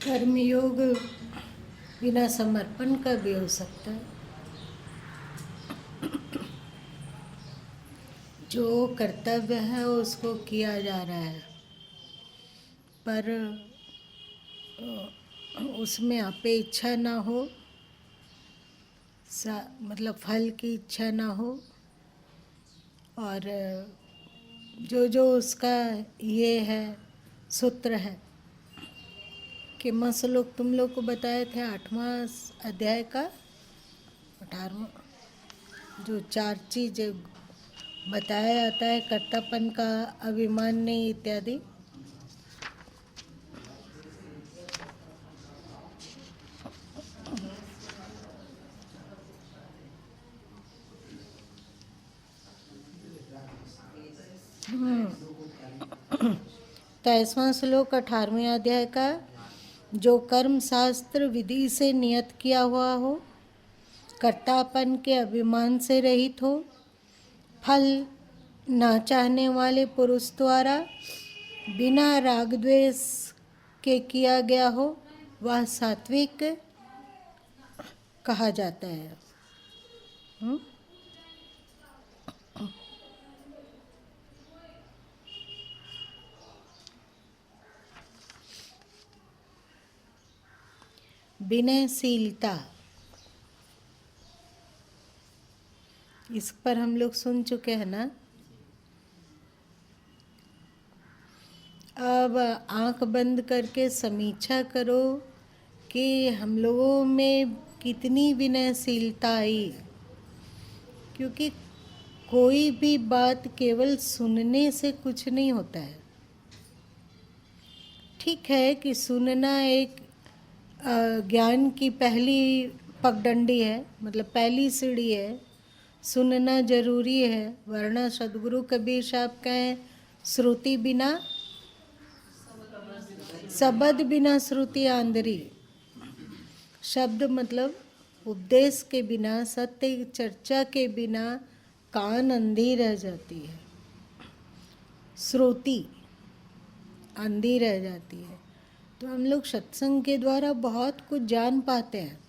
कर्मयोग बिना समर्पण का भी हो सकता है। जो कर्तव्य है उसको किया जा रहा है, पर उसमें अपेक्षा ना हो, मतलब फल की इच्छा ना हो, और जो जो उसका ये है सूत्र है कि श्लोक तुम लोग को बताए थे 8वां अध्याय का 18वां, जो 4 चीज बताया जाता है, कर्तापन का, अभिमान नहीं इत्यादि। तो 23वां श्लोक 18वें अध्याय का, जो कर्म शास्त्र विधि से नियत किया हुआ हो, कर्तापन के अभिमान से रहित हो, फल न चाहने वाले पुरुष द्वारा बिना राग द्वेष के किया गया हो, वह सात्विक कहा जाता है। विनयशीलता, इस पर हम लोग सुन चुके हैं ना। अब आंख बंद करके समीक्षा करो कि हम लोगों में कितनी विनयशीलता आई, क्योंकि कोई भी बात केवल सुनने से कुछ नहीं होता है। ठीक है कि सुनना एक ज्ञान की पहली पगडंडी है, मतलब पहली सीढ़ी है, सुनना जरूरी है, वरना सदगुरु कबीर साहब कहें, श्रुति बिना शब्द बिना श्रुति आंधरी। शब्द मतलब उपदेश के बिना, सत्य चर्चा के बिना कान अंधी रह जाती है, श्रुति अंधी रह जाती है। तो हम लोग सत्संग के द्वारा बहुत कुछ जान पाते हैं।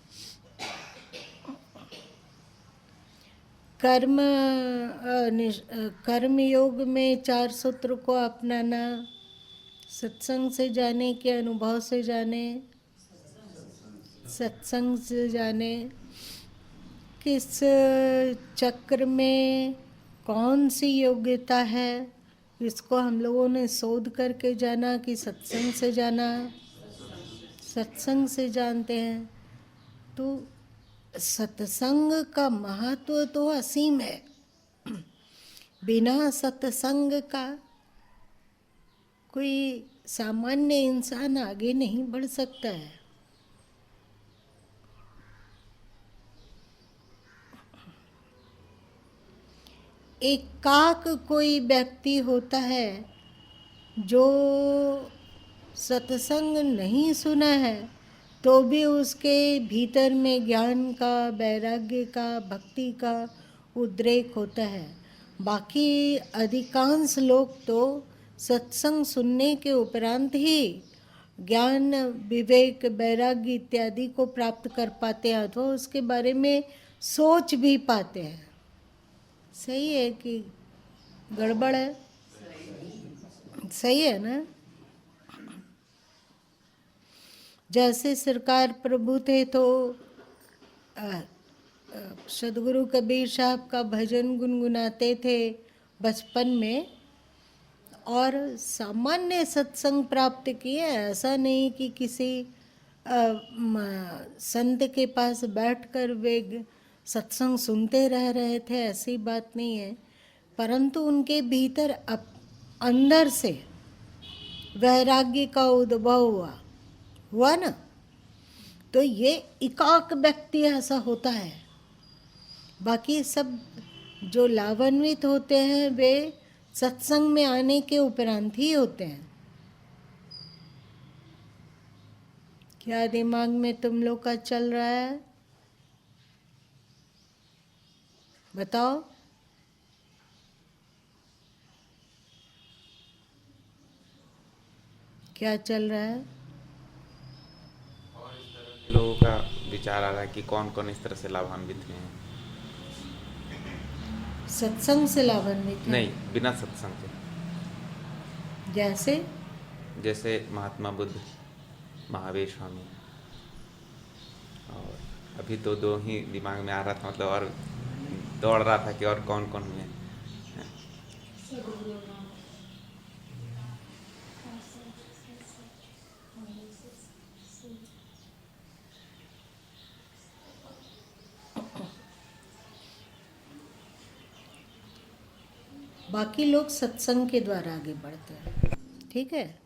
कर्म योग में 4 सूत्र को अपनाना, सत्संग से जाने के अनुभव से जाने, सत्संग से जाने किस चक्र में कौन सी योग्यता है, इसको हम लोगों ने शोध करके जाना कि सत्संग से जाना, सत्संग से जानते हैं। तो सत्संग का महत्व तो असीम है। बिना सत्संग का कोई सामान्य इंसान आगे नहीं बढ़ सकता है। एकाक कोई व्यक्ति होता है जो सत्संग नहीं सुना है, तो भी उसके भीतर में ज्ञान का, वैराग्य का, भक्ति का उद्रेक होता है। बाकी अधिकांश लोग तो सत्संग सुनने के उपरांत ही ज्ञान, विवेक, वैराग्य इत्यादि को प्राप्त कर पाते हैं, अथवा उसके बारे में सोच भी पाते हैं। सही है कि गड़बड़ है? सही है ना। जैसे सरकार प्रभु थे तो सदगुरु कबीर साहब का भजन गुनगुनाते थे बचपन में, और सामान्य सत्संग प्राप्त किए। ऐसा नहीं कि किसी संत के पास बैठकर वे सत्संग सुनते रह रहे थे, ऐसी बात नहीं है। परंतु उनके भीतर अंदर से वैराग्य का उद्भव हुआ ना। तो ये एकाक व्यक्ति ऐसा होता है। बाकी सब जो लाभान्वित होते हैं वे सत्संग में आने के उपरांत ही होते हैं। क्या दिमाग में तुम लोग का चल रहा है, बताओ? क्या चल रहा है? लोगों का विचार आ रहा है कि कौन कौन इस तरह से लाभान्वित हुए हैं। सत्संग से लाभान्वित है? नहीं, बिना सत्संग के। जैसे? जैसे महात्मा बुद्ध, महावीर स्वामी, और अभी तो दो ही दिमाग में आ रहा था, मतलब और दौड़ रहा था कि और कौन कौन हुए हैं। बाकी लोग सत्संग के द्वारा आगे बढ़ते हैं, ठीक है।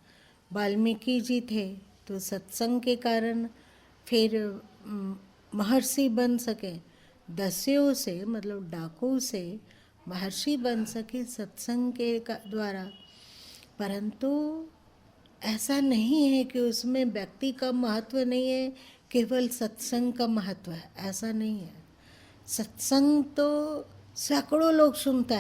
वाल्मीकि जी थे तो सत्संग के कारण फिर महर्षि बन सके। दस्युओं से, मतलब डाकुओं से महर्षि बन सके सत्संग के द्वारा। परंतु ऐसा नहीं है कि उसमें व्यक्ति का महत्व नहीं है, केवल सत्संग का महत्व है, ऐसा नहीं है। सत्संग तो सैकड़ों लोग सुनता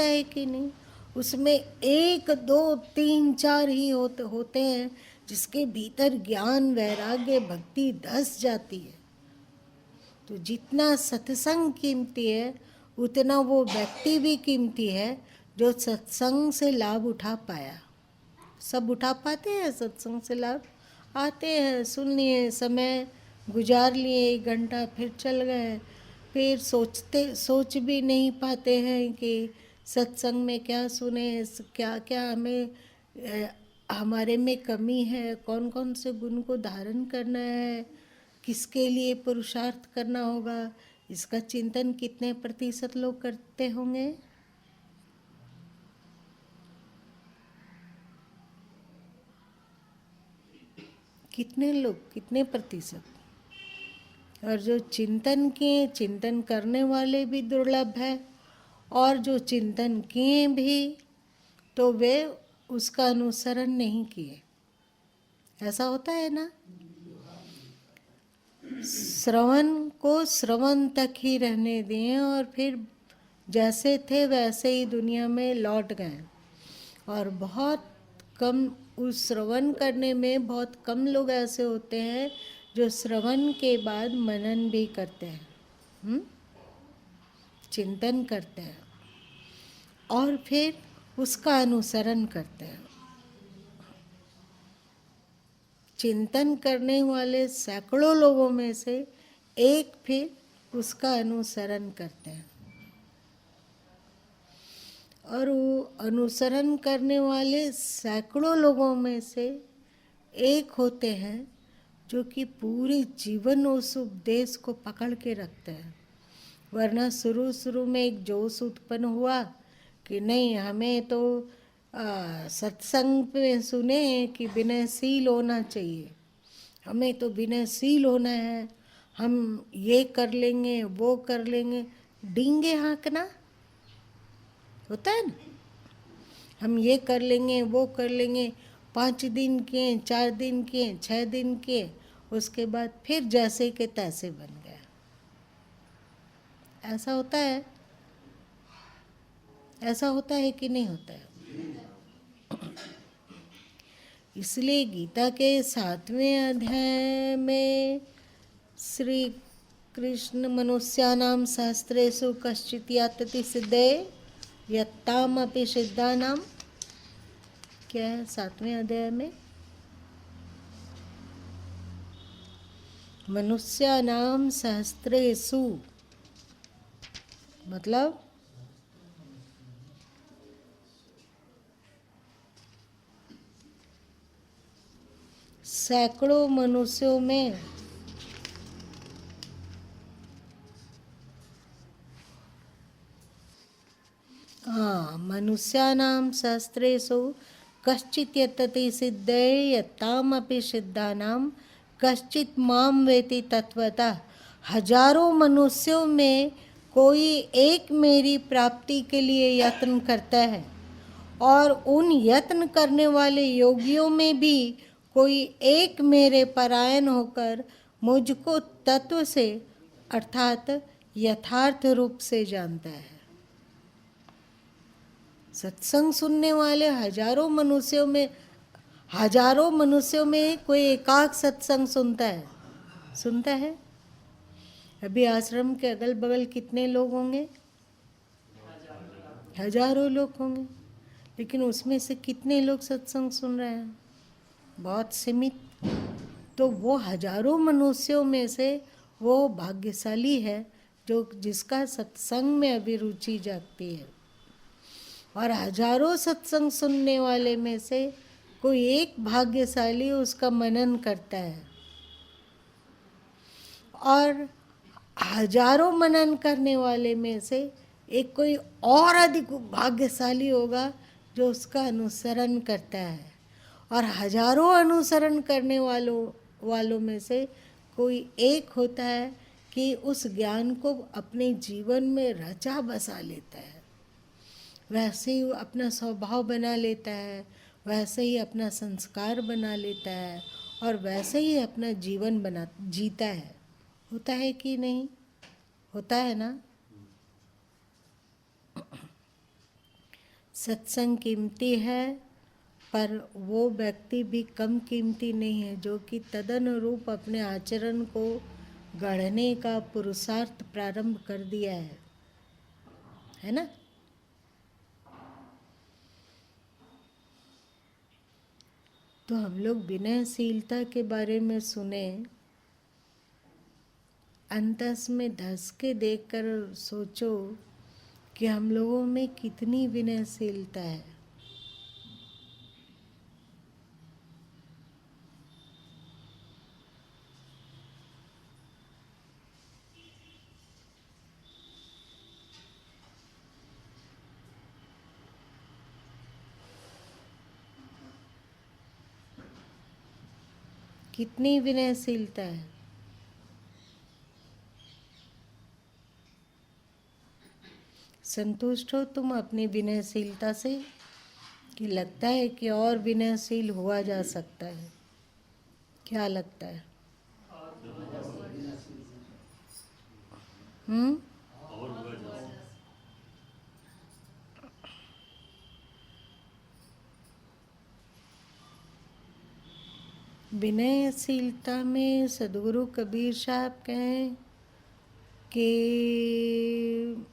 है कि नहीं? उसमें एक दो तीन चार ही होते हैं जिसके भीतर ज्ञान, वैराग्य, भक्ति धस जाती है। तो जितना सत्संग कीमती है उतना वो व्यक्ति भी कीमती है जो सत्संग से लाभ उठा पाया। सब उठा पाते हैं सत्संग से लाभ? आते हैं, सुन लिए, समय गुजार लिए, 1 घंटा, फिर चल गए। फिर सोच भी नहीं पाते हैं कि सत्संग में क्या सुने, क्या क्या हमारे में कमी है, कौन कौन से गुण को धारण करना है, किसके लिए पुरुषार्थ करना होगा, इसका चिंतन कितने प्रतिशत लोग करते होंगे? कितने लोग, कितने प्रतिशत? और जो चिंतन करने वाले भी दुर्लभ है, और जो चिंतन किए भी तो वे उसका अनुसरण नहीं किए। ऐसा होता है ना? श्रवण को श्रवण तक ही रहने दिए और फिर जैसे थे वैसे ही दुनिया में लौट गए। और बहुत कम, उस श्रवण करने में बहुत कम लोग ऐसे होते हैं जो श्रवण के बाद मनन भी करते हैं, चिंतन करते हैं और फिर उसका अनुसरण करते हैं। चिंतन करने वाले सैकड़ों लोगों में से एक फिर उसका अनुसरण करते हैं। और वो अनुसरण करने वाले सैकड़ों लोगों में से एक होते हैं जो कि पूरे जीवन उस उपदेश को पकड़ के रखते हैं। वरना शुरू में एक जोश उत्पन्न हुआ कि नहीं, हमें तो सत्संग में सुने कि विनयशील होना चाहिए, हमें तो विनयशील होना है, हम ये कर लेंगे, वो कर लेंगे। डींगे हाँकना होता है ना, हम ये कर लेंगे, वो कर लेंगे। 5 दिन किए, 4 दिन किए, 6 दिन किए, उसके बाद फिर जैसे के तैसे बन गया। ऐसा होता है? ऐसा होता है कि नहीं होता है? इसलिए गीता के 7वें अध्याय में श्री कृष्ण मनुष्यानां शास्त्रेषु कश्चित् यातति सिद्धये यत्तामपि सिद्धानां, क्या है 7वें अध्याय में? मनुष्यानां शास्त्रेषु, मतलब सैकड़ों मनुष्यों में मनुष्यानां शास्त्रेषु कश्चित् यतति सिद्धये यत्तामपि सिद्धानां कश्चित् मां वेति तत्वतः। हजारों मनुष्यों में कोई एक मेरी प्राप्ति के लिए यत्न करता है, और उन यत्न करने वाले योगियों में भी कोई एक मेरे परायण होकर मुझको तत्व से अर्थात यथार्थ रूप से जानता है। सत्संग सुनने वाले हजारों मनुष्यों में कोई एकाक सत्संग सुनता है, सुनता है? अभी आश्रम के अगल बगल कितने लोग होंगे? हजारों लोग होंगे, लेकिन उसमें से कितने लोग सत्संग सुन रहे हैं? बहुत सीमित। तो वो हजारों मनुष्यों में से वो भाग्यशाली है जो जिसका सत्संग में अभी रुचि जागती है, और हजारों सत्संग सुनने वाले में से कोई एक भाग्यशाली उसका मनन करता है, और हजारों मनन करने वाले में से एक कोई और अधिक भाग्यशाली होगा जो उसका अनुसरण करता है, और हजारों अनुसरण करने वालों में से कोई एक होता है कि उस ज्ञान को अपने जीवन में रचा बसा लेता है, वैसे ही अपना स्वभाव बना लेता है, वैसे ही अपना संस्कार बना लेता है, और वैसे ही अपना जीवन जीता है। होता है कि नहीं? होता है ना? सत्संग कीमती है, पर वो व्यक्ति भी कम कीमती नहीं है जो कि तदनुरूप अपने आचरण को गढ़ने का पुरुषार्थ प्रारंभ कर दिया है ना? तो हम लोग विनयशीलता के बारे में सुने, अंतस में धस के देखकर सोचो कि हम लोगों में कितनी विनयशीलता है। कितनी विनयशीलता है। संतुष्ट हो तुम अपनी विनयशीलता से, कि लगता है कि और विनयशील हुआ जा सकता है? क्या लगता है? विनयशीलता में सदगुरु कबीर साहब कहें कि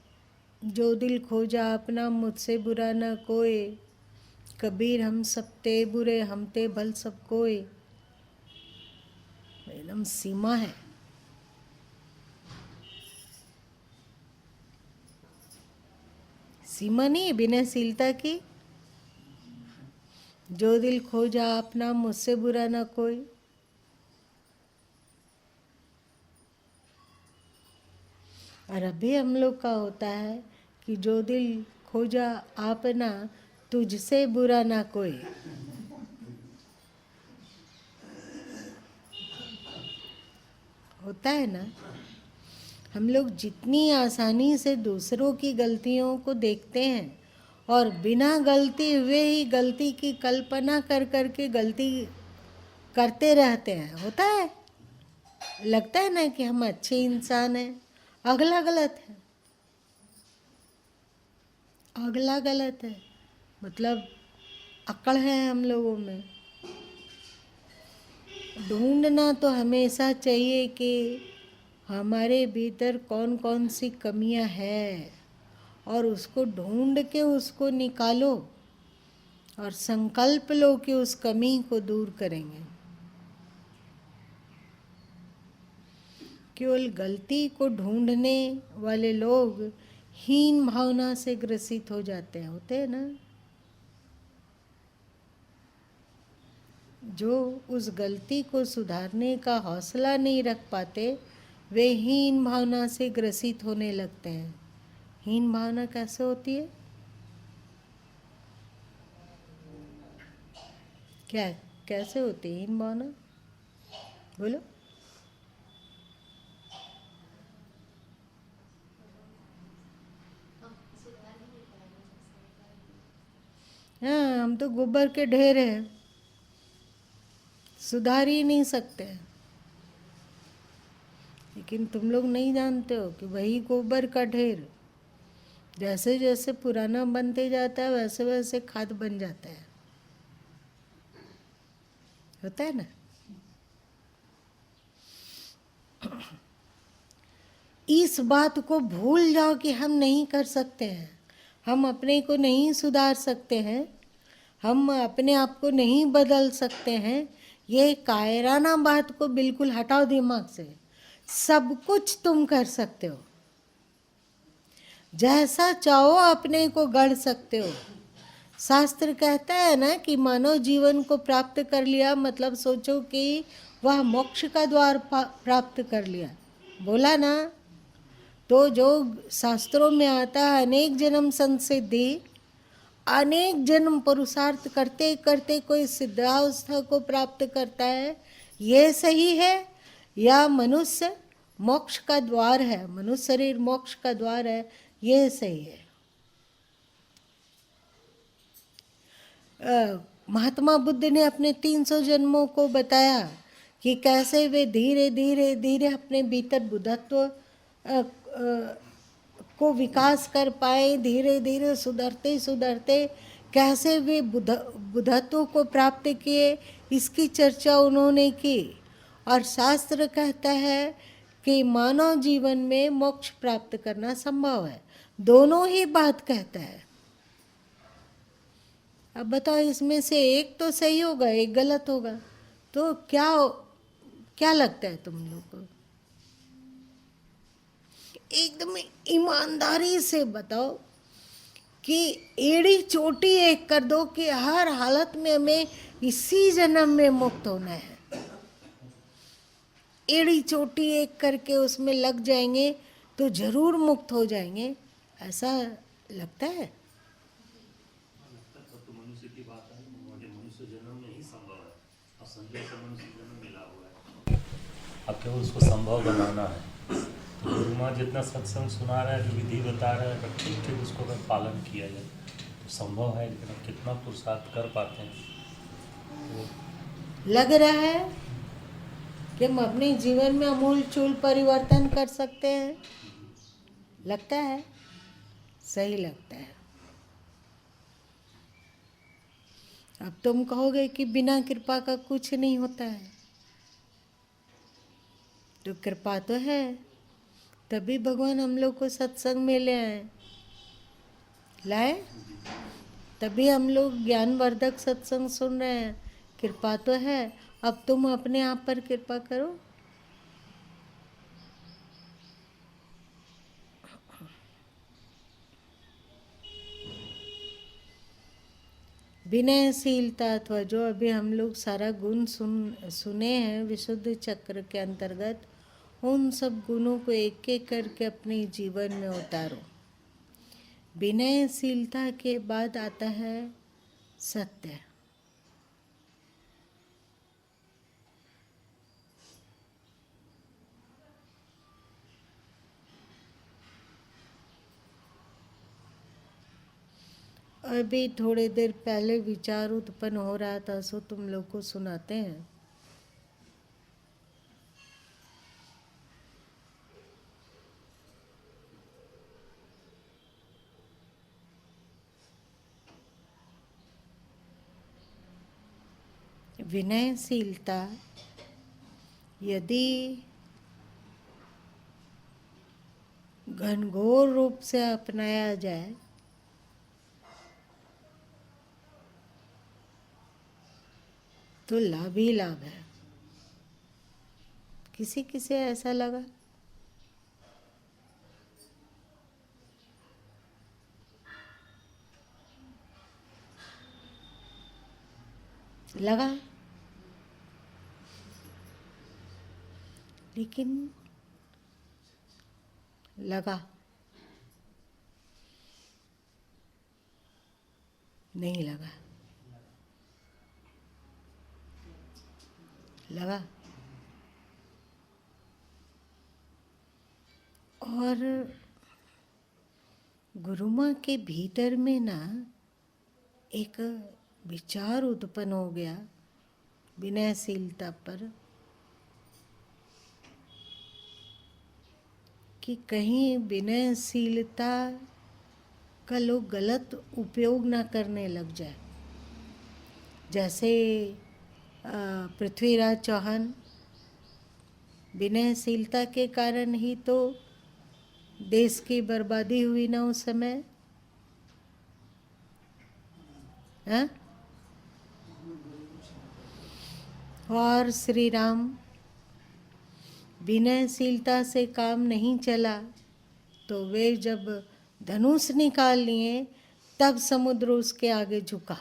जो दिल खोजा अपना मुझसे बुरा न कोई, कबीर हम सब ते बुरे हम ते भल सब कोई। एकदम सीमा है। सीमा नहीं है विनयशीलता की। जो दिल खोजा अपना मुझसे बुरा ना कोई। और अभी हम लोग का होता है कि जो दिल खोजा अपना तुझसे बुरा ना कोई। होता है ना? हम लोग जितनी आसानी से दूसरों की गलतियों को देखते हैं और बिना गलती हुए ही गलती की कल्पना कर करके गलती करते रहते हैं। होता है, लगता है ना कि हम अच्छे इंसान हैं, अगला गलत है, अगला गलत है। मतलब अकड़ है हम लोगों में। ढूंढना तो हमेशा चाहिए कि हमारे भीतर कौन कौन सी कमियां हैं, और उसको ढूंढ के उसको निकालो और संकल्प लो कि उस कमी को दूर करेंगे। केवल गलती को ढूंढने वाले लोग हीन भावना से ग्रसित हो जाते हैं। होते हैं ना? जो उस गलती को सुधारने का हौसला नहीं रख पाते, वे हीन भावना से ग्रसित होने लगते हैं। हीन भावना कैसे होती है? क्या कैसे होती है हीन भावना? बोलो। हाँ, हम तो गोबर के ढेर हैं, सुधार ही नहीं सकते। लेकिन तुम लोग नहीं जानते हो कि वही गोबर का ढेर जैसे जैसे पुराना बनते जाता है वैसे वैसे खाद बन जाता है। होता है ना? इस बात को भूल जाओ कि हम नहीं कर सकते हैं, हम अपने को नहीं सुधार सकते हैं, हम अपने आप को नहीं बदल सकते हैं, ये कायराना बात को बिल्कुल हटाओ दिमाग से। सब कुछ तुम कर सकते हो, जैसा चाहो अपने को गढ़ सकते हो। शास्त्र कहता है ना कि मानव जीवन को प्राप्त कर लिया मतलब सोचो कि वह मोक्ष का द्वार प्राप्त कर लिया, बोला ना। तो जो शास्त्रों में आता है अनेक जन्म संसिद्धि, अनेक जन्म पुरुषार्थ करते करते कोई सिद्धावस्था को प्राप्त करता है, ये सही है? या मनुष्य मोक्ष का द्वार है, मनुष्य शरीर मोक्ष का द्वार है, ये सही है? महात्मा बुद्ध ने अपने 300 जन्मों को बताया कि कैसे वे धीरे धीरे धीरे अपने भीतर बुद्धत्व को विकास कर पाए, धीरे धीरे सुधरते सुधरते कैसे वे बुद्धत्व को प्राप्त किए, इसकी चर्चा उन्होंने की। और शास्त्र कहता है कि मानव जीवन में मोक्ष प्राप्त करना संभव है, दोनों ही बात कहता है। अब बताओ इसमें से एक तो सही होगा, एक गलत होगा, तो क्या लगता है तुम लोग को? एकदम ईमानदारी से बताओ कि एड़ी चोटी एक कर दो कि हर हालत में हमें इसी जन्म में मुक्त होना है। एड़ी चोटी एक करके उसमें लग जाएंगे तो जरूर मुक्त हो जाएंगे, ऐसा लगता है? तो मनुष्य की बात है, मनुष्य जन्म में ही संभव है, और संजय से मनुष्य जन्म मिला हुआ है। अब केवल उसको संभव बनाना है। तो गुरु माँ जितना सत्संग सुना रहा है, जो विधि बता रहा है, अगर ठीक ठीक उसको अगर पालन किया जाए तो संभव है। लेकिन अब कितना पुरुषार्थ कर पाते हैं तो लग रहा है कि हम अपने जीवन में अमूल चूल परिवर्तन कर सकते हैं, लगता है? सही लगता है। अब तुम कहोगे कि बिना कृपा का कुछ नहीं होता है, तो कृपा तो है, तभी भगवान हम लोग को सत्संग में ले आए, लाए, तभी हम लोग ज्ञानवर्धक सत्संग सुन रहे हैं। कृपा तो है, अब तुम अपने आप पर कृपा करो। विनयशीलता अथवा जो अभी हम लोग सारा गुण सुने हैं विशुद्ध चक्र के अंतर्गत, उन सब गुणों को एक एक करके अपने जीवन में उतारो। विनयशीलता के बाद आता है सत्य। अभी थोड़ी देर पहले विचार उत्पन्न हो रहा था, सो तुम लोग को सुनाते हैं। विनयशीलता यदि घनघोर रूप से अपनाया जाए तो लाभ ही लाभ है। किसी किसी ऐसा लगा? लगा, लेकिन लगा नहीं लगा, लगा। और गुरु माँ के भीतर में ना एक विचार उत्पन्न हो गया विनयशीलता पर कि कहीं विनयशीलता का लोग गलत उपयोग ना करने लग जाए। जैसे पृथ्वीराज चौहान विनयशीलता के कारण ही तो देश की बर्बादी हुई ना उस समय, हाँ? और श्री राम विनयशीलता से काम नहीं चला तो वे जब धनुष निकाल लिए तब समुद्र उसके आगे झुका।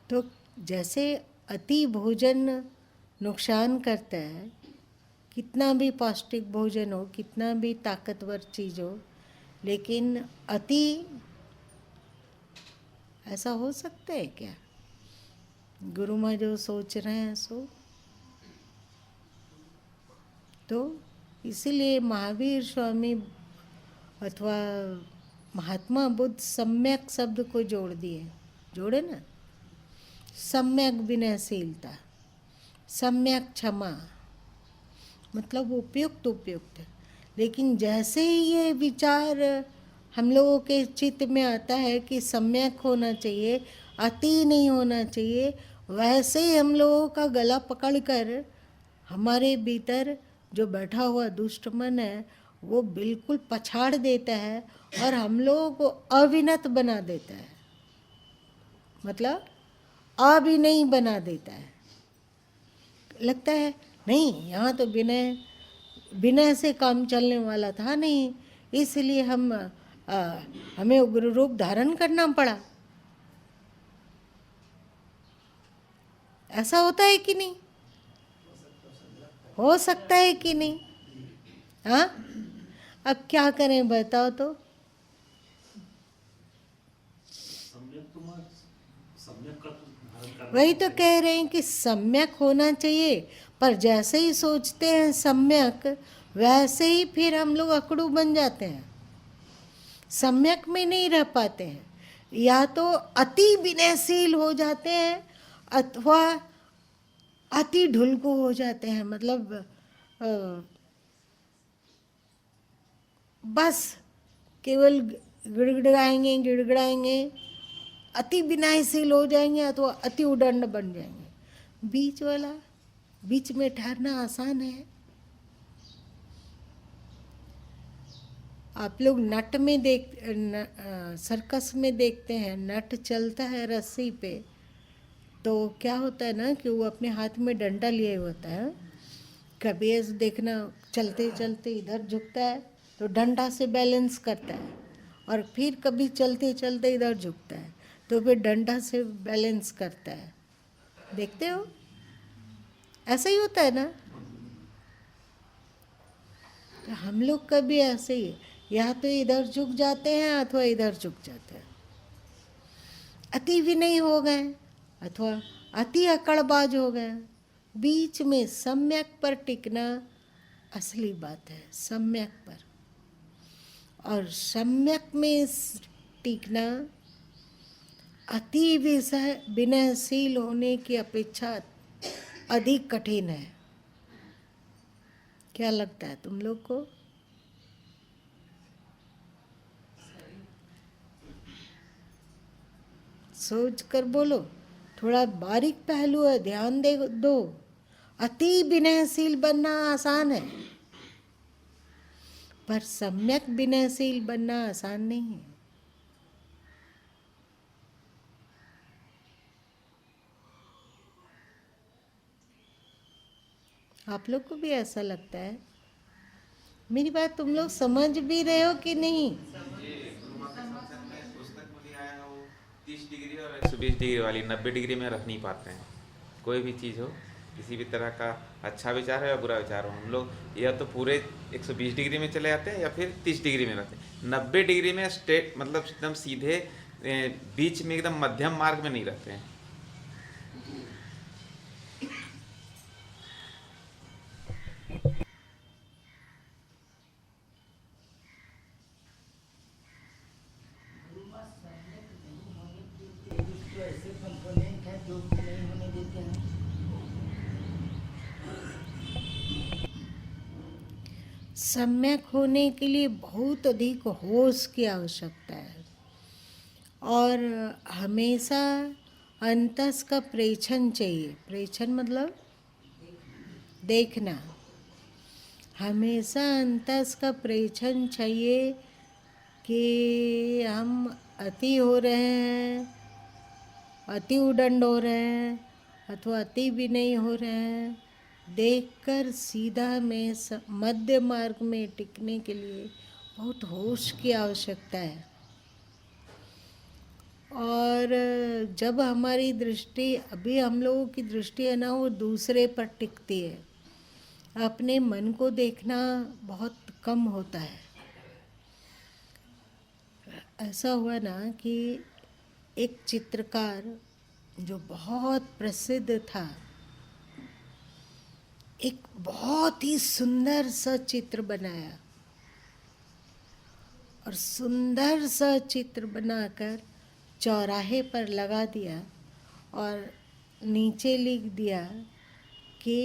तो जैसे अति भोजन नुकसान करता है, कितना भी पौष्टिक भोजन हो, कितना भी ताकतवर चीज़ हो, लेकिन अति ऐसा हो सकता है क्या? गुरु माँ जो सोच रहे हैं सो, तो इसीलिए महावीर स्वामी अथवा महात्मा बुद्ध सम्यक शब्द को जोड़ दिए, जोड़े ना, सम्यक विनयशीलता, सम्यक क्षमा, मतलब उपयुक्त उपयुक्त। लेकिन जैसे ही ये विचार हम लोगों के चित्त में आता है कि सम्यक होना चाहिए, अति नहीं होना चाहिए, वैसे ही हम लोगों का गला पकड़कर हमारे भीतर जो बैठा हुआ दुष्ट मन है वो बिल्कुल पछाड़ देता है और हम लोगों को अविनत बना देता है, मतलब अभिनयी बना देता है। लगता है नहीं, यहाँ तो विनय विनय से काम चलने वाला था नहीं, इसलिए हमें उग्र रूप धारण करना पड़ा। ऐसा होता है कि नहीं? हो सकता है कि नहीं? हाँ, अब क्या करें बताओ तो? वही तो कह रहे हैं कि सम्यक होना चाहिए, पर जैसे ही सोचते हैं सम्यक, वैसे ही फिर हम लोग अकड़ू बन जाते हैं, सम्यक में नहीं रह पाते हैं। या तो अति विनयशील हो जाते हैं अथवा अति ढुलकू हो जाते हैं, मतलब बस केवल गिड़गिड़ाएंगे गिड़गिड़ाएंगे, अति विनयशील हो जाएंगे अथवा अति उदंड बन जाएंगे। बीच वाला, बीच में ठहरना आसान है। आप लोग नट में सर्कस में देखते हैं, नट चलता है रस्सी पे, तो क्या होता है ना कि वो अपने हाथ में डंडा लिए होता है। कभी ऐसे देखना चलते चलते इधर झुकता है तो डंडा से बैलेंस करता है, और फिर कभी चलते चलते इधर झुकता है तो फिर डंडा से बैलेंस करता है। देखते हो, ऐसा ही होता है ना। तो हम लोग का भी ऐसे ही, या तो इधर झुक जाते हैं अथवा इधर झुक जाते हैं, अति विनयी हो गए अथवा अति अकड़बाज हो गए। बीच में सम्यक पर टिकना असली बात है, सम्यक पर। और सम्यक में टिकना अति विनयशील होने की अपेक्षा अधिक कठिन है। क्या लगता है तुम लोग को? सोच कर बोलो, थोड़ा बारीक पहलू है, ध्यान दे दो। अति विनयशील बनना आसान है, पर सम्यक विनयशील बनना आसान नहीं है। आप लोग को भी ऐसा लगता है? मेरी बात तुम लोग समझ भी रहे हो कि नहीं? 30 डिग्री और 120 डिग्री वाली 90 डिग्री में रख नहीं पाते हैं। कोई भी चीज़ हो, किसी भी तरह का अच्छा विचार हो या बुरा विचार हो, हम लोग या तो पूरे 120 डिग्री में चले जाते हैं या फिर 30 डिग्री में रहते हैं। 90 डिग्री में स्ट्रेट, मतलब एकदम सीधे बीच में एकदम मध्यम मार्ग में नहीं रहते हैं। सम्यक होने के लिए बहुत अधिक होश की आवश्यकता है, और हमेशा अंतस का प्रेक्षण चाहिए। प्रेक्षण मतलब देखना। हमेशा अंतस का प्रेक्षण चाहिए कि हम अति हो रहे हैं, अति उदंड हो रहे हैं अथवा अति भी नहीं हो रहे हैं। देखकर सीधा में मध्य मार्ग में टिकने के लिए बहुत होश की आवश्यकता है। और जब हमारी दृष्टि, अभी हम लोगों की दृष्टि है ना, वो दूसरे पर टिकती है, अपने मन को देखना बहुत कम होता है। ऐसा हुआ ना कि एक चित्रकार जो बहुत प्रसिद्ध था, एक बहुत ही सुंदर सा चित्र बनाया और सुंदर सा चित्र बनाकर चौराहे पर लगा दिया और नीचे लिख दिया कि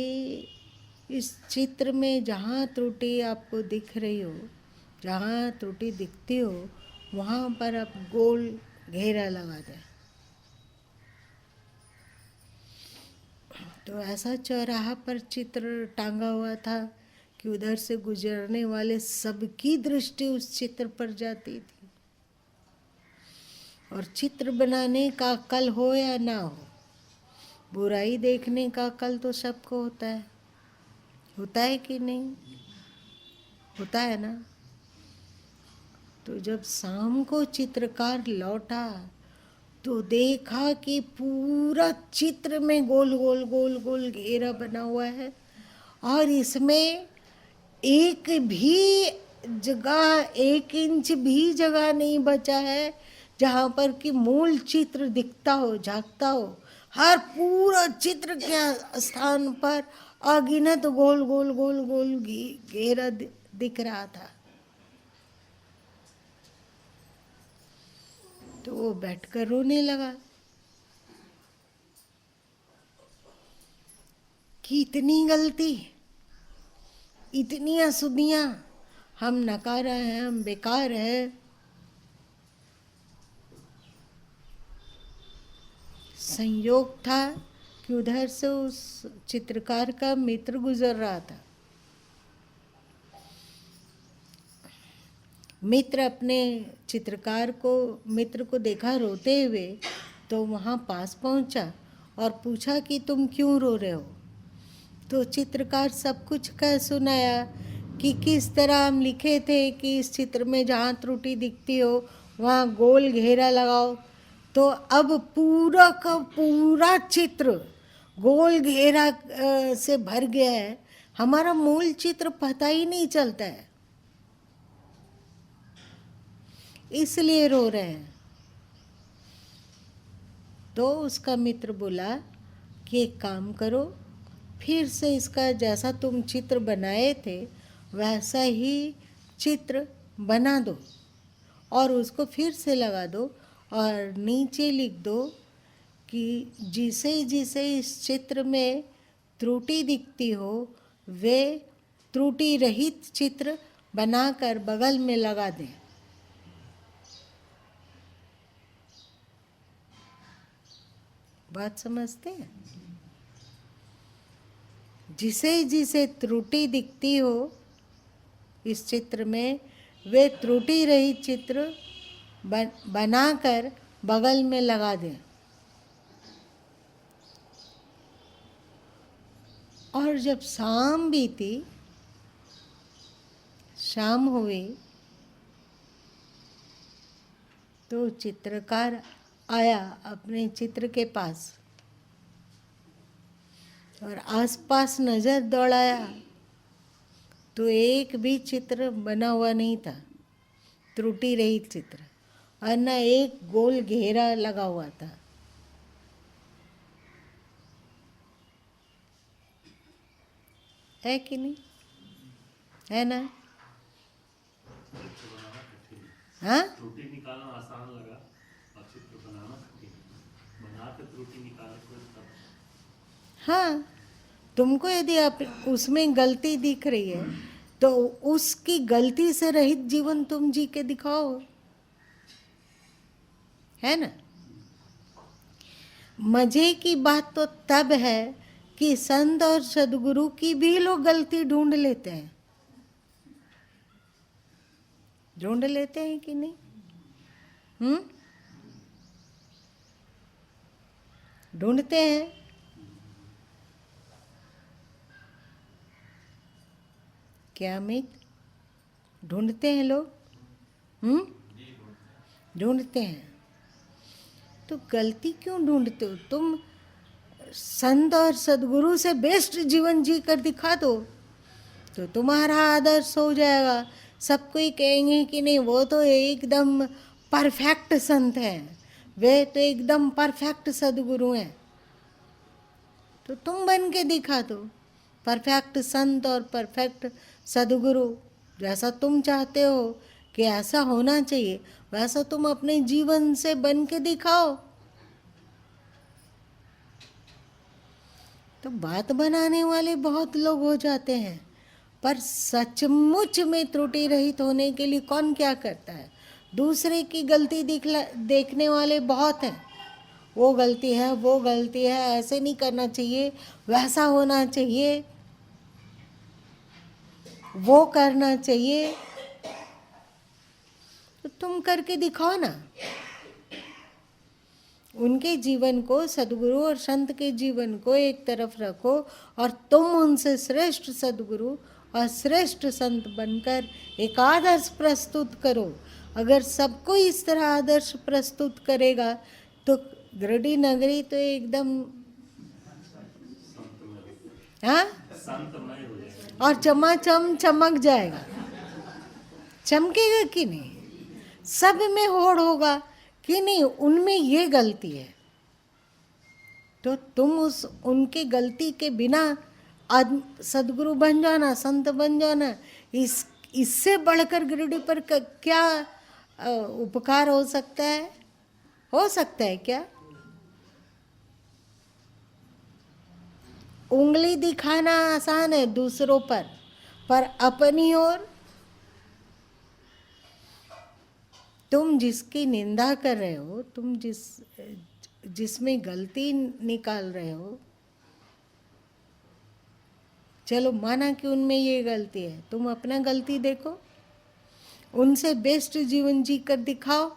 इस चित्र में जहाँ त्रुटि आपको दिख रही हो, जहाँ त्रुटि दिखती हो, वहाँ पर आप गोल घेरा लगा दें। तो ऐसा चौराहा पर चित्र टांगा हुआ था कि उधर से गुजरने वाले सबकी दृष्टि उस चित्र पर जाती थी। और चित्र बनाने का अक्ल हो या ना हो, बुराई देखने का अक्ल तो सबको होता है कि नहीं? होता है ना। तो जब शाम को चित्रकार लौटा तो देखा कि पूरा चित्र में गोल गोल गोल गोल घेरा बना हुआ है और इसमें एक भी जगह, 1 इंच भी जगह नहीं बचा है जहाँ पर कि मूल चित्र दिखता हो, झांकता हो। हर पूरा चित्र के स्थान पर अगिनत गोल गोल गोल गोल घेरा दिख रहा था। तो वो बैठकर रोने लगा कि इतनी गलती, इतनी अशुद्धियाँ, हम नकार हैं, हम बेकार हैं। संयोग था कि उधर से उस चित्रकार का मित्र गुजर रहा था। मित्र अपने मित्र को देखा रोते हुए तो वहाँ पास पहुँचा और पूछा कि तुम क्यों रो रहे हो? तो चित्रकार सब कुछ कह सुनाया कि किस तरह हम लिखे थे कि इस चित्र में जहाँ त्रुटि दिखती हो वहाँ गोल घेरा लगाओ। तो अब पूरा का पूरा चित्र गोल घेरा से भर गया है, हमारा मूल चित्र पता ही नहीं चलता है, इसलिए रो रहे हैं। तो उसका मित्र बोला कि एक काम करो, फिर से इसका जैसा तुम चित्र बनाए थे वैसा ही चित्र बना दो और उसको फिर से लगा दो और नीचे लिख दो कि जिसे जिसे इस चित्र में त्रुटि दिखती हो वे त्रुटि रहित चित्र बनाकर बगल में लगा दें। बात समझते हैं? जिसे जिसे त्रुटि दिखती हो इस चित्र में वे त्रुटि रहित चित्र बनाकर बगल में लगा दें। और जब शाम बीती, शाम हुई तो चित्रकार आया अपने चित्र के पास और आसपास नजर दौड़ाया तो एक भी चित्र बना हुआ नहीं था, त्रुटि रहित चित्र, और न एक गोल घेरा लगा हुआ था। है कि नहीं? है ना? हाँ, त्रुटि निकालना आसान लगा और चित्र बनाना कठिन। बना के त्रुटि निकालने को हाँ, तुमको यदि आप उसमें गलती दिख रही है तो उसकी गलती से रहित जीवन तुम जी के दिखाओ, है ना? मजे की बात तो तब है कि संत और सदगुरु की भी लोग गलती ढूंढ लेते हैं? ढूंढ लेते हैं कि नहीं? ढूंढते हैं। क्या अमित, ढूंढते हैं लोग? ढूंढते हैं। तो गलती क्यों ढूंढते हो? तुम संत और सदगुरु से बेस्ट जीवन जी कर दिखा दो तो तुम्हारा आदर्श हो जाएगा। सब कोई कहेंगे कि नहीं वो तो एकदम परफेक्ट संत हैं, वे तो एकदम परफेक्ट सदगुरु हैं। तो तुम बन के दिखा दो परफेक्ट संत और परफेक्ट सदगुरु। जैसा तुम चाहते हो कि ऐसा होना चाहिए, वैसा तुम अपने जीवन से बन के दिखाओ। तो बात बनाने वाले बहुत लोग हो जाते हैं, पर सचमुच में त्रुटि रहित होने के लिए कौन क्या करता है? दूसरे की गलती देखने वाले बहुत हैं। वो गलती है, वो गलती है, ऐसे नहीं करना चाहिए, वैसा होना चाहिए, वो करना चाहिए। तो तुम करके दिखाओ ना। उनके जीवन को, सदगुरु और संत के जीवन को एक तरफ रखो और तुम उनसे श्रेष्ठ सदगुरु और श्रेष्ठ संत बनकर एक आदर्श प्रस्तुत करो। अगर सबको इस तरह आदर्श प्रस्तुत करेगा तो गिरिडीह नगरी तो एकदम और चमाचम चमक जाएगा। चमकेगा कि नहीं? सब में होड़ होगा कि नहीं उनमें ये गलती है, तो तुम उनके गलती के बिना सदगुरु बन जाना, संत बन जाना। इससे बढ़कर गिरिडीह पर क्या उपकार हो सकता है? हो सकता है क्या? उंगली दिखाना आसान है दूसरों पर अपनी ओर तुम जिसकी निंदा कर रहे हो, तुम जिसमें गलती निकाल रहे हो, चलो माना कि उनमें ये गलती है, तुम अपना गलती देखो, उनसे बेस्ट जीवन जी कर दिखाओ।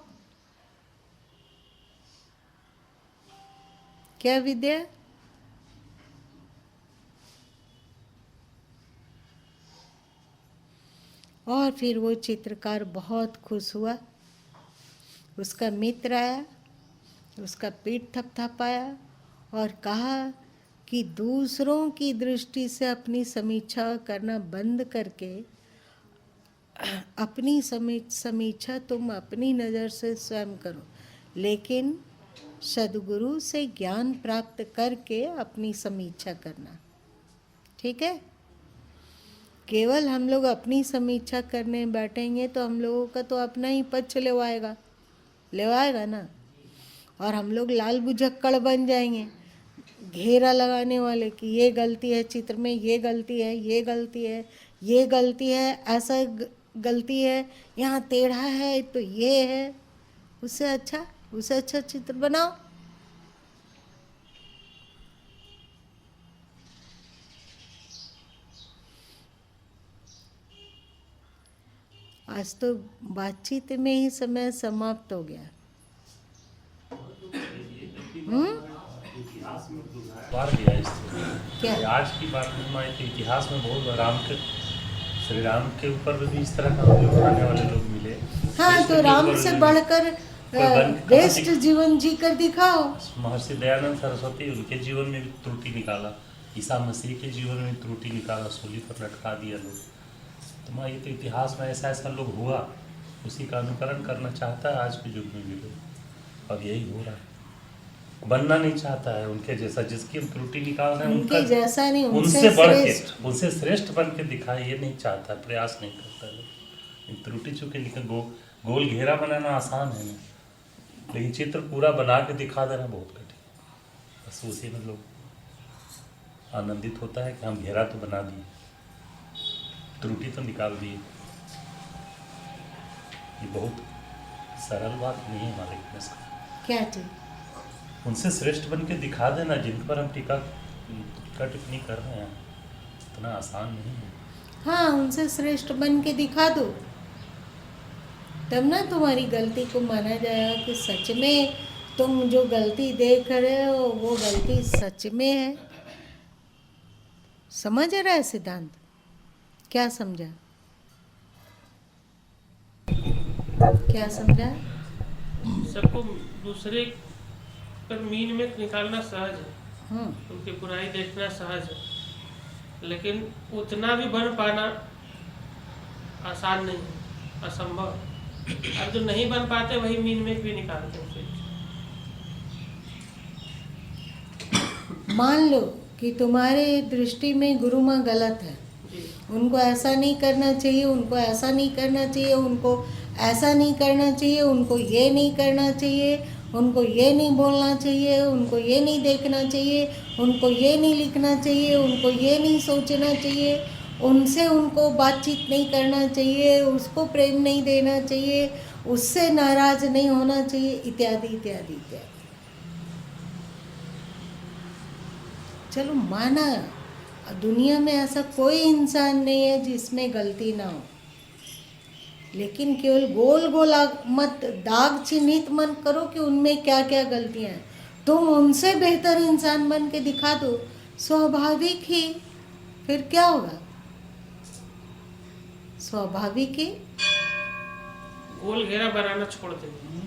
क्या विद्या? और फिर वो चित्रकार बहुत खुश हुआ। उसका मित्र आया, उसका पीठ थपथपाया और कहा कि दूसरों की दृष्टि से अपनी समीक्षा करना बंद करके अपनी समीक्षा तुम अपनी नज़र से स्वयं करो, लेकिन सदगुरु से ज्ञान प्राप्त करके अपनी समीक्षा करना। ठीक है? केवल हम लोग अपनी समीक्षा करने बैठेंगे तो हम लोगों का तो अपना ही पक्ष लेवाएगा ना, और हम लोग लाल बुझक्कड़ बन जाएंगे, घेरा लगाने वाले कि ये गलती है चित्र में, ये गलती है, ये गलती है, ये गलती है, ऐसा गलती है, यहाँ टेढ़ा है तो ये है। उससे अच्छा चित्र बनाओ। आज तो बातचीत में ही समय समाप्त हो गया। इतिहास में बार दिया इससे क्या? आज की बात में इतिहास में बहुत श्री राम के ऊपर भी इस तरह का वीडियो बनाने वाले लोग मिले। हाँ, तो राम से बढ़कर बेस्ट जीवन जी कर दिखाओ। महर्षि दयानंद सरस्वती, उनके जीवन में भी त्रुटि निकाला, ईसा मसीह के जीवन में त्रुटि निकाला, सूली पर लटका दिया लोग। तो ये तो इतिहास में ऐसा लोग हुआ, उसी का अनुकरण करना चाहता है आज के युग में भी लोग, और यही हो रहा है। बनना नहीं चाहता है उनके जैसा, जिसकी हम त्रुटि निकाल रहे हैं उनके जैसा नहीं, उनसे बढ़ के, उनसे श्रेष्ठ बन के दिखाए, ये नहीं चाहता, प्रयास नहीं करता है। त्रुटि चूके लिखा, गोल घेरा बनाना आसान है ना, लेकिन चित्र पूरा बना के दिखा देना बहुत कठिन। बस उसी में लोग आनंदित होता है कि हम घेरा तो बना दिए, त्रुटि तो निकाल दिए। ये बहुत सरल बात नहीं है हमारे इसका। क्या चीज? उनसे श्रेष्ठ बन के दिखा देना, जिन पर हम टीका टीका टिप्पणी कर रहे हैं, इतना आसान नहीं है। हाँ, उनसे श्रेष्ठ बन के दिखा दो, तब ना तुम्हारी गलती को माना जाएगा कि सच में तुम जो गलती देख रहे हो वो गलती सच में है। समझ रहा है सिद्धांत? क्या समझा? क्या समझा? सबको दूसरे पर मीन में निकालना सहज है, हाँ, उनकी बुराई देखना सहज है, लेकिन उतना भी बन पाना आसान नहीं है, असंभव है। अब जो नहीं बन पाते वही मीन में भी निकालते हैं फिर। मान लो कि तुम्हारे दृष्टि में गुरु माँ गलत है, जी उनको ऐसा नहीं करना चाहिए, उनको ऐसा नहीं करना चाहिए, उनको ऐसा नहीं करना चाहिए, उनको ये नहीं करना चाहिए, उनको ये नहीं बोलना चाहिए, उनको ये नहीं देखना चाहिए, उनको ये नहीं लिखना चाहिए, उनको ये नहीं सोचना चाहिए, उनसे उनको बातचीत नहीं करना चाहिए, उसको प्रेम नहीं देना चाहिए, उससे नाराज नहीं होना चाहिए, इत्यादि इत्यादि इत्यादि। चलो माना, दुनिया में ऐसा कोई इंसान नहीं है जिसमें गलती ना हो, लेकिन केवल गोल गोल मत दाग चिन्हित मन करो कि उनमें क्या क्या गलतियां हैं। तुम उनसे बेहतर इंसान बन के दिखा दो, स्वाभाविक ही फिर क्या होगा? स्वाभाविक ही गोल घेरा बनाना छोड़ देंगे,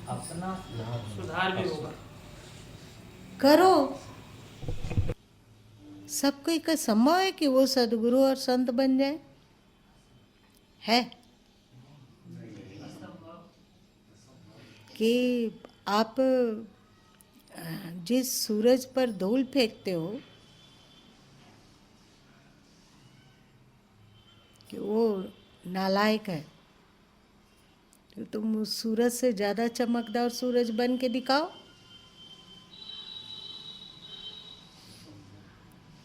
अपना सुधार भी होगा। करो। सब कोई का संभव है कि वो सदगुरु और संत बन जाए? है कि आप जिस सूरज पर धूल फेंकते हो कि वो नालायक है, तो तुम उस सूरज से ज़्यादा चमकदार सूरज बन के दिखाओ,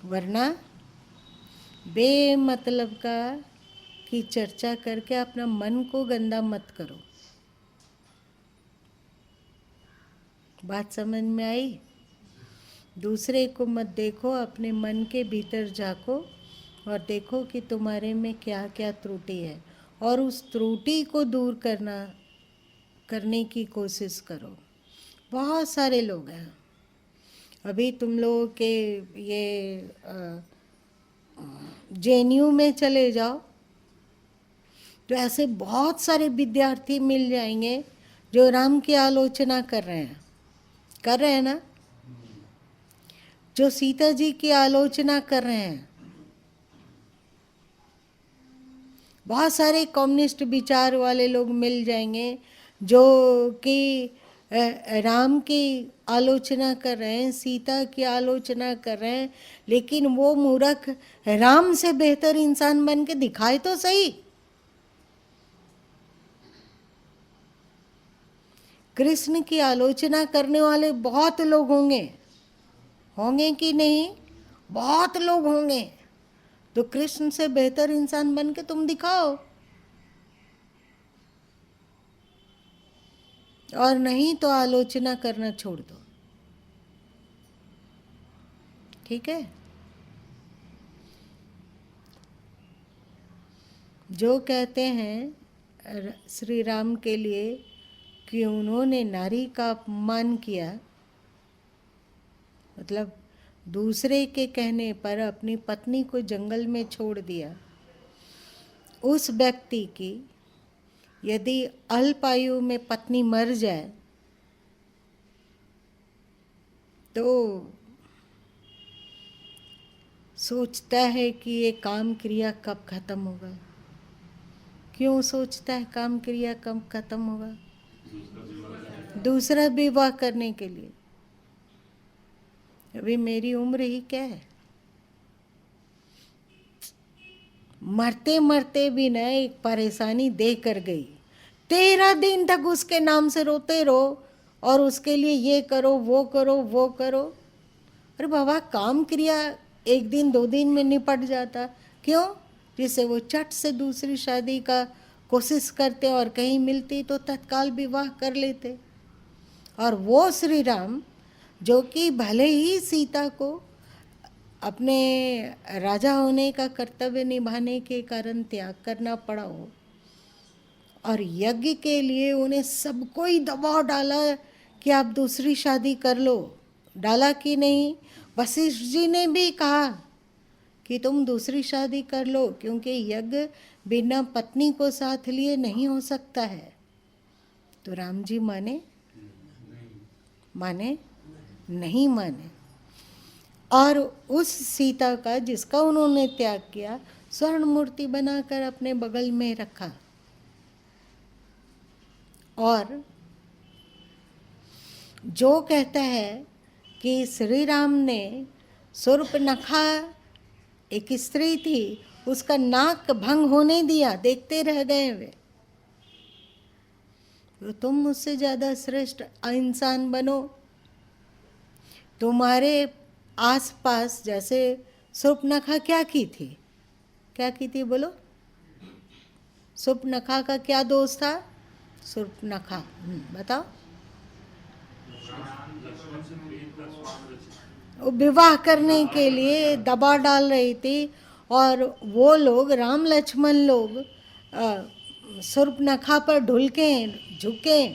वरना बेमतलब का की चर्चा करके अपना मन को गंदा मत करो। बात समझ में आई? दूसरे को मत देखो, अपने मन के भीतर झांको और देखो कि तुम्हारे में क्या क्या त्रुटि है, और उस त्रुटि को दूर करने की कोशिश करो। बहुत सारे लोग हैं, अभी तुम लोगों के ये JNU में चले जाओ तो ऐसे बहुत सारे विद्यार्थी मिल जाएंगे जो राम की आलोचना कर रहे हैं ना, जो सीता जी की आलोचना कर रहे हैं। बहुत सारे कम्युनिस्ट विचार वाले लोग मिल जाएंगे जो कि राम की आलोचना कर रहे हैं, सीता की आलोचना कर रहे हैं, लेकिन वो मूर्ख राम से बेहतर इंसान बन के दिखाए तो सही। कृष्ण की आलोचना करने वाले बहुत लोग होंगे कि नहीं? बहुत लोग होंगे। तो कृष्ण से बेहतर इंसान बन के तुम दिखाओ, और नहीं तो आलोचना करना छोड़ दो। ठीक है? जो कहते हैं श्री राम के लिए कि उन्होंने नारी का अपमान किया, मतलब दूसरे के कहने पर अपनी पत्नी को जंगल में छोड़ दिया, उस व्यक्ति की यदि अल्प आयु में पत्नी मर जाए तो सोचता है कि ये काम क्रिया कब खत्म होगा। क्यों सोचता है काम क्रिया कब खत्म होगा? दूसरा विवाह करने के लिए। अभी मेरी उम्र ही क्या है, मरते मरते भी न एक परेशानी दे कर गई। 13 दिन तक उसके नाम से रोते रहो और उसके लिए ये करो वो करो वो करो। अरे बाबा, काम क्रिया 1 दिन 2 दिन में निपट जाता, क्यों? जिससे वो चट से दूसरी शादी का कोशिश करते और कहीं मिलती तो तत्काल विवाह कर लेते। और वो श्री राम जो कि भले ही सीता को अपने राजा होने का कर्तव्य निभाने के कारण त्याग करना पड़ा हो, और यज्ञ के लिए उन्हें सबको ही दबाव डाला कि आप दूसरी शादी कर लो। डाला कि नहीं? वशिष्ठ जी ने भी कहा कि तुम दूसरी शादी कर लो, क्योंकि यज्ञ बिना पत्नी को साथ लिए नहीं हो सकता है। तो राम जी माने? माने नहीं माने। और उस सीता का, जिसका उन्होंने त्याग किया, स्वर्ण मूर्ति बनाकर अपने बगल में रखा। और जो कहता है कि श्री राम ने शूर्पणखा, एक स्त्री थी, उसका नाक भंग होने दिया, देखते रह गए वे। तो तुम मुझसे ज़्यादा श्रेष्ठ इंसान बनो। तुम्हारे आसपास, जैसे शूर्पणखा क्या की थी? क्या की थी बोलो? शूर्पणखा का क्या दोष था? शूर्पणखा बताओ। वो विवाह करने के लिए दबाव डाल रही थी, और वो लोग, राम लक्ष्मण लोग, शूर्पणखा पर ढुलके, झुके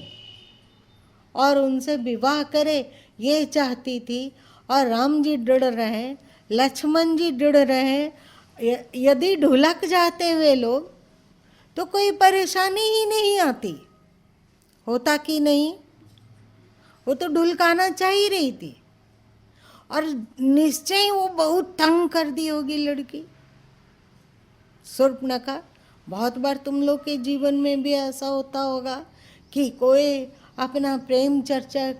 और उनसे विवाह करे, ये चाहती थी। और राम जी दृढ़ रहे, लक्ष्मण जी दृढ़ रहे। यदि ढुलक जाते वे लोग तो कोई परेशानी ही नहीं आती, होता कि नहीं? वो तो ढुलकाना चाह ही रही थी, और निश्चय वो बहुत तंग कर दी होगी लड़की शूर्पणखा। बहुत बार तुम लोग के जीवन में भी ऐसा होता होगा कि कोई अपना प्रेम चर्चा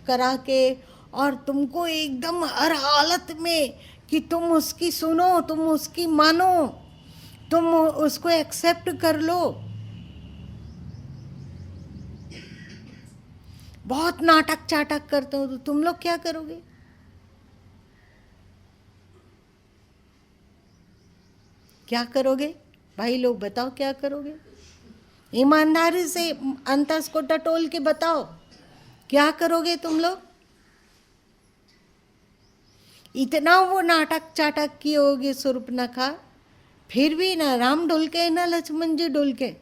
करा के, और तुमको एकदम हर हालत में कि तुम उसकी सुनो, तुम उसकी मानो, तुम उसको एक्सेप्ट कर लो। बहुत नाटक चाटक करते हो, तो तुम लोग क्या करोगे? क्या करोगे भाई लोग? बताओ क्या करोगे? ईमानदारी से अंतस को टटोल के बताओ, क्या करोगे तुम लोग? इतना वो नाटक चाटक की होगी शूर्पणखा, फिर भी ना राम ढुलके ना लक्ष्मण जी ढुलके।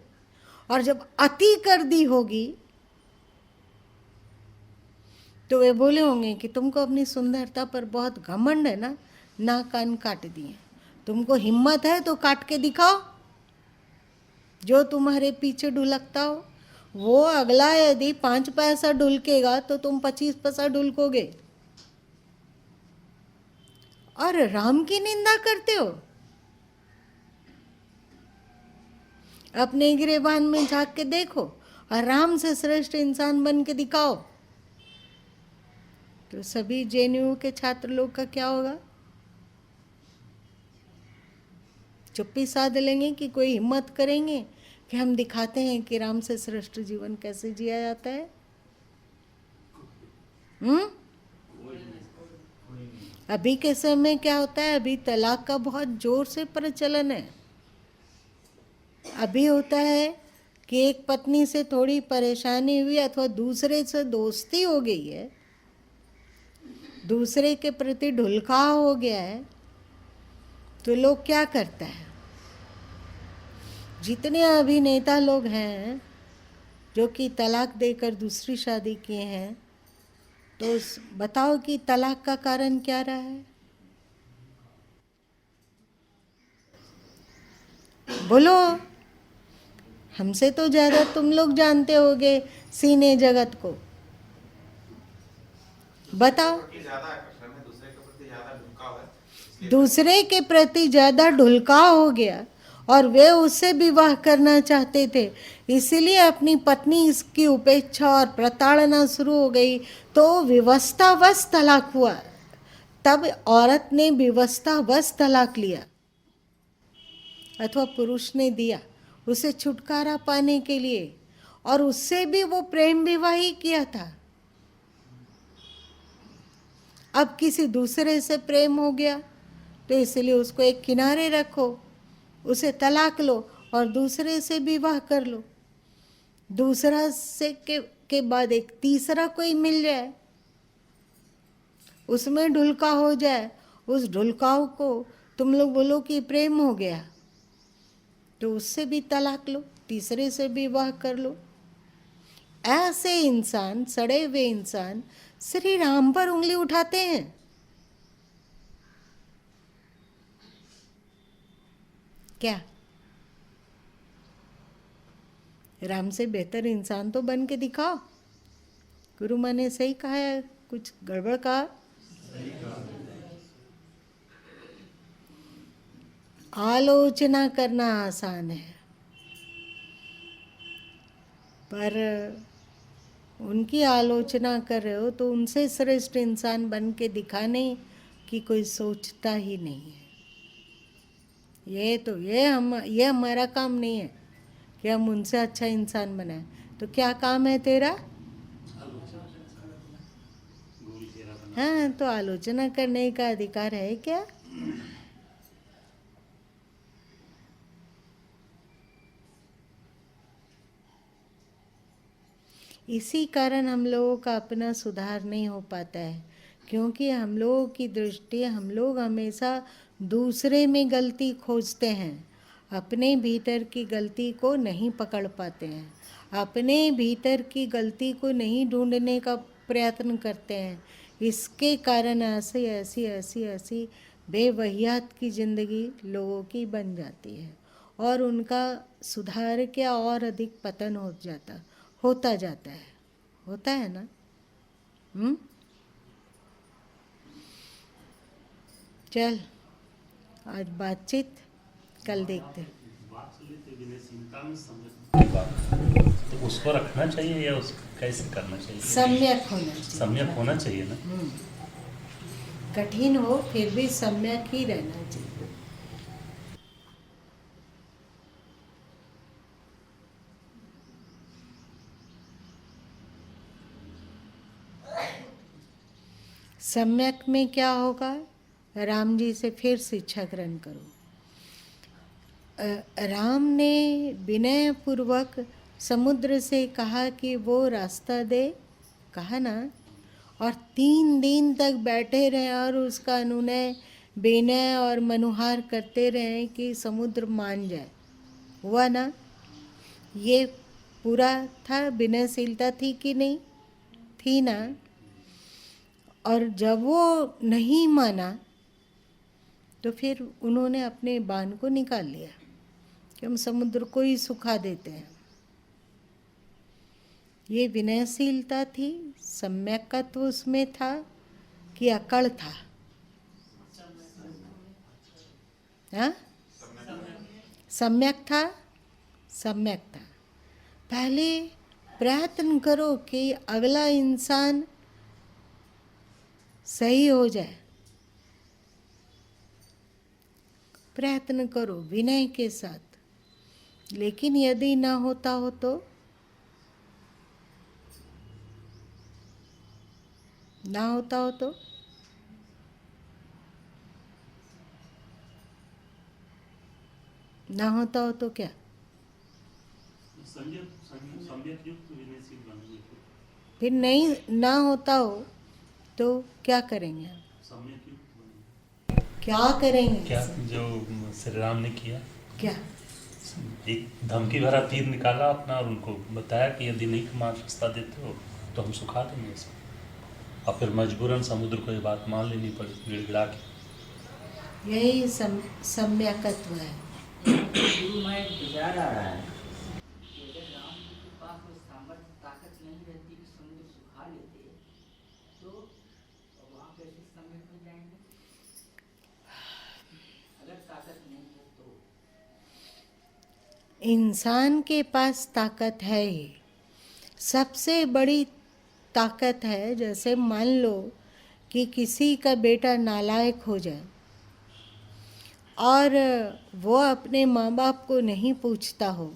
और जब अति कर दी होगी तो वे बोले होंगे कि तुमको अपनी सुंदरता पर बहुत घमंड है ना, नाक कान काट दिए। तुमको हिम्मत है तो काट के दिखाओ, जो तुम्हारे पीछे ढुलकता हो। वो अगला यदि 5 पैसा ढुलकेगा तो तुम 25 पैसा ढुलकोगे, और राम की निंदा करते हो। अपने गिरेबान में झांक के देखो और राम से श्रेष्ठ इंसान बन के दिखाओ, तो सभी जेएनयू के छात्र लोग का क्या होगा? चुप्पी साध लेंगे कि कोई हिम्मत करेंगे कि हम दिखाते हैं कि राम से श्रेष्ठ जीवन कैसे जिया जाता है? अभी के समय क्या होता है? अभी तलाक का बहुत जोर से प्रचलन है। अभी होता है कि एक पत्नी से थोड़ी परेशानी हुई अथवा दूसरे से दोस्ती हो गई है, दूसरे के प्रति ढुलकाव हो गया है, तो लोग क्या करता है? जितने अभिनेता लोग हैं जो कि तलाक देकर दूसरी शादी किए हैं, तो बताओ कि तलाक का कारण क्या रहा है? बोलो, हमसे तो ज़्यादा तुम लोग जानते होगे सीने जगत को। बताओ। दूसरे के प्रति ज़्यादा ढुलकाव हो गया, और वे उससे विवाह करना चाहते थे, इसीलिए अपनी पत्नी की उपेक्षा और प्रताड़ना शुरू हो गई, तो विवशतावश तलाक हुआ। तब औरत ने विवशतावश तलाक लिया, अथवा पुरुष ने दिया उसे छुटकारा पाने के लिए, और उससे भी वो प्रेम विवाह ही किया था। अब किसी दूसरे से प्रेम हो गया तो इसलिए उसको एक किनारे रखो, उसे तलाक लो और दूसरे से विवाह कर लो। दूसरा से के बाद एक तीसरा कोई मिल जाए, उसमें ढुलका हो जाए, उस ढुलकाव को तुम लोग बोलो कि प्रेम हो गया, तो उससे भी तलाक लो, तीसरे से विवाह कर लो। ऐसे इंसान, सड़े हुए इंसान श्री राम पर उंगली उठाते हैं। क्या राम से बेहतर इंसान तो बन के दिखाओ। गुरु माँ ने सही कहा है, कुछ गड़बड़ कहा? आलोचना करना आसान है, पर उनकी आलोचना कर रहे हो तो उनसे श्रेष्ठ इंसान बन के दिखाने की कोई सोचता ही नहीं है। ये हमारा काम नहीं है कि हम उनसे अच्छा इंसान बनाए। तो क्या काम है तेरा? हाँ, तो आलोचना करने का अधिकार है क्या? इसी कारण हम लोगों का अपना सुधार नहीं हो पाता है, क्योंकि हम लोगों की दृष्टि, हम लोग हमेशा दूसरे में गलती खोजते हैं, अपने भीतर की गलती को नहीं पकड़ पाते हैं, अपने भीतर की गलती को नहीं ढूंढने का प्रयत्न करते हैं। इसके कारण ऐसी बेवहियात की ज़िंदगी लोगों की बन जाती है और उनका सुधार क्या और अधिक पतन होता जाता है। होता है ना? चल, आज बातचीत, कल देखते हैं। बात चली थी विनयशीलता में सम्यक की बात, तो उसको रखना चाहिए या उसको कैसे करना चाहिए? सम्यक होना चाहिए। सम्यक होना चाहिए ना। कठिन हो फिर भी सम्यक ही रहना चाहिए। सम्यक में क्या होगा? राम जी से फिर शिक्षा ग्रहण करो। राम ने विनय पूर्वक समुद्र से कहा कि वो रास्ता दे, कहा ना, और 3 दिन तक बैठे रहे और उसका अनुनय, विनय और मनुहार करते रहे कि समुद्र मान जाए। हुआ ना? ये पूरा था, विनयशीलता थी कि नहीं थी ना? और जब वो नहीं माना तो फिर उन्होंने अपने बाण को निकाल लिया कि हम समुद्र को ही सुखा देते हैं। ये विनयशीलता थी, सम्यकत्व उसमें था कि अकड़ था? हाँ, सम्यक था, सम्यक था। पहले प्रयत्न करो कि अगला इंसान सही हो जाए, प्रयत्न करो विनय के साथ। लेकिन यदि ना होता हो तो ना होता हो तो ना होता हो तो क्या? सम्यक युक्त विनयशील बनने को। फिर नहीं ना होता हो तो क्या करेंगे? सम्यक युक्त बनने। क्या करेंगे? क्या जो श्री राम ने किया, क्या? एक धमकी भरा तीर निकाला अपना और उनको बताया कि यदि नहीं मार रास्ता देते हो तो हम सुखा देंगे इसको, और फिर मजबूरन समुद्र को ये बात मान लेनी पड़ी गिड़गिड़ा के। यही सम्यकत्व है। गुरु में एक विचार आ रहा है कि अगर राम जी के पास वो सामर्थ्य ताकत नहीं रहती कि समुद्र सुखा लेते तो वहाँ कैसे सम्यक हो जाएंगे? अगर ताकत नहीं है तो इंसान के पास ताकत है ही, सबसे बड़ी ताकत है। जैसे मान लो कि किसी का बेटा नालायक हो जाए और वो अपने माँ बाप को नहीं पूछता हो,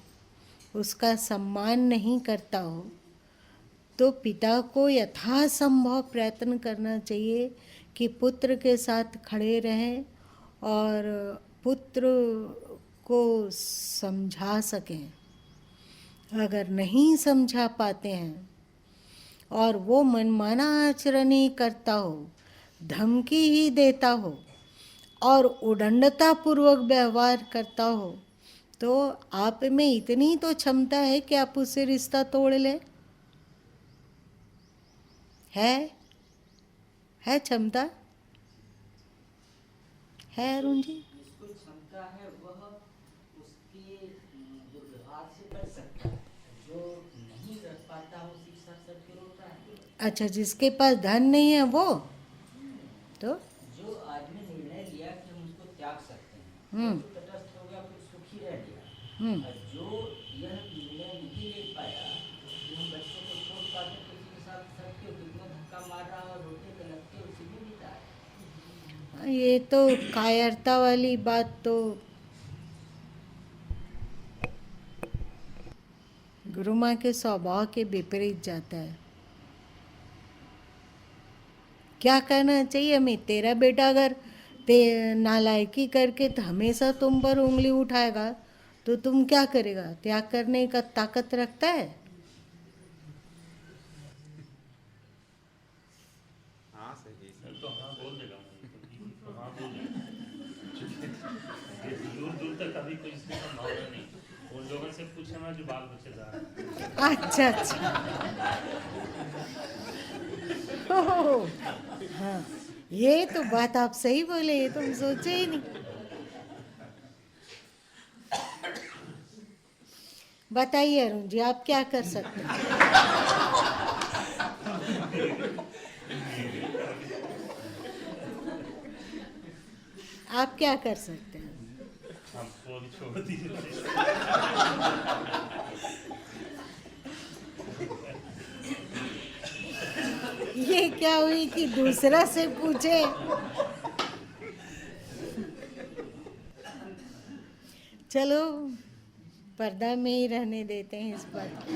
उसका सम्मान नहीं करता हो, तो पिता को यथासंभव प्रयत्न करना चाहिए कि पुत्र के साथ खड़े रहें और पुत्र को समझा सकें। अगर नहीं समझा पाते हैं और वो मनमाना आचरण ही करता हो, धमकी ही देता हो, और उदंडता पूर्वक व्यवहार करता हो तो आप में इतनी तो क्षमता है कि आप उससे रिश्ता तोड़ ले। है क्षमता? है अरुण जी? जिसको क्षमता है वह उसके दुर्व्यवहार से बच सकता है, जो नहीं रख पाता है उसी के साथ सबके रोता है। अच्छा, जिसके पास धन नहीं है वो तो जो आदमी निर्णय लिया कि हम उसको त्याग सकते हैं, हम्म। तो तटस्थ हो गया, फिर सुखी रह गया। हम्म। और जो यह निर्णय नहीं ले पाया कि हम बच्चों को छोड़ पाते तो उसी के साथ सबके कितना धक्का मार रहा और रोते तलकते उसी में बिता है। ये तो कायरता वाली बात तो गुरु माँ के स्वभाव के विपरीत जाता है। क्या कहना चाहिए हमें? तेरा बेटा अगर नालायकी करके तो हमेशा तुम पर उंगली उठाएगा तो तुम क्या करेगा? त्याग करने का ताकत रखता है? हाँ सही सर। तो हाँ बोल देगा, तो हाँ बोल देगा। दूर दूर तक अभी कोई इसकी संभावना नहीं। उन लोगों से पूछना जो बाल बच्चेदार हैं। अच्छा अच्छा। ओह, हाँ, ये तो बात आप सही बोले, ये तो हम सोचे ही नहीं। बताइए अरुण जी, आप क्या कर सकते हैं? आप क्या कर सकते हैं? हमको अभी छोड़ दीजिए। ये क्या हुई कि दूसरा से पूछे? चलो पर्दा में ही रहने देते हैं इस बात को।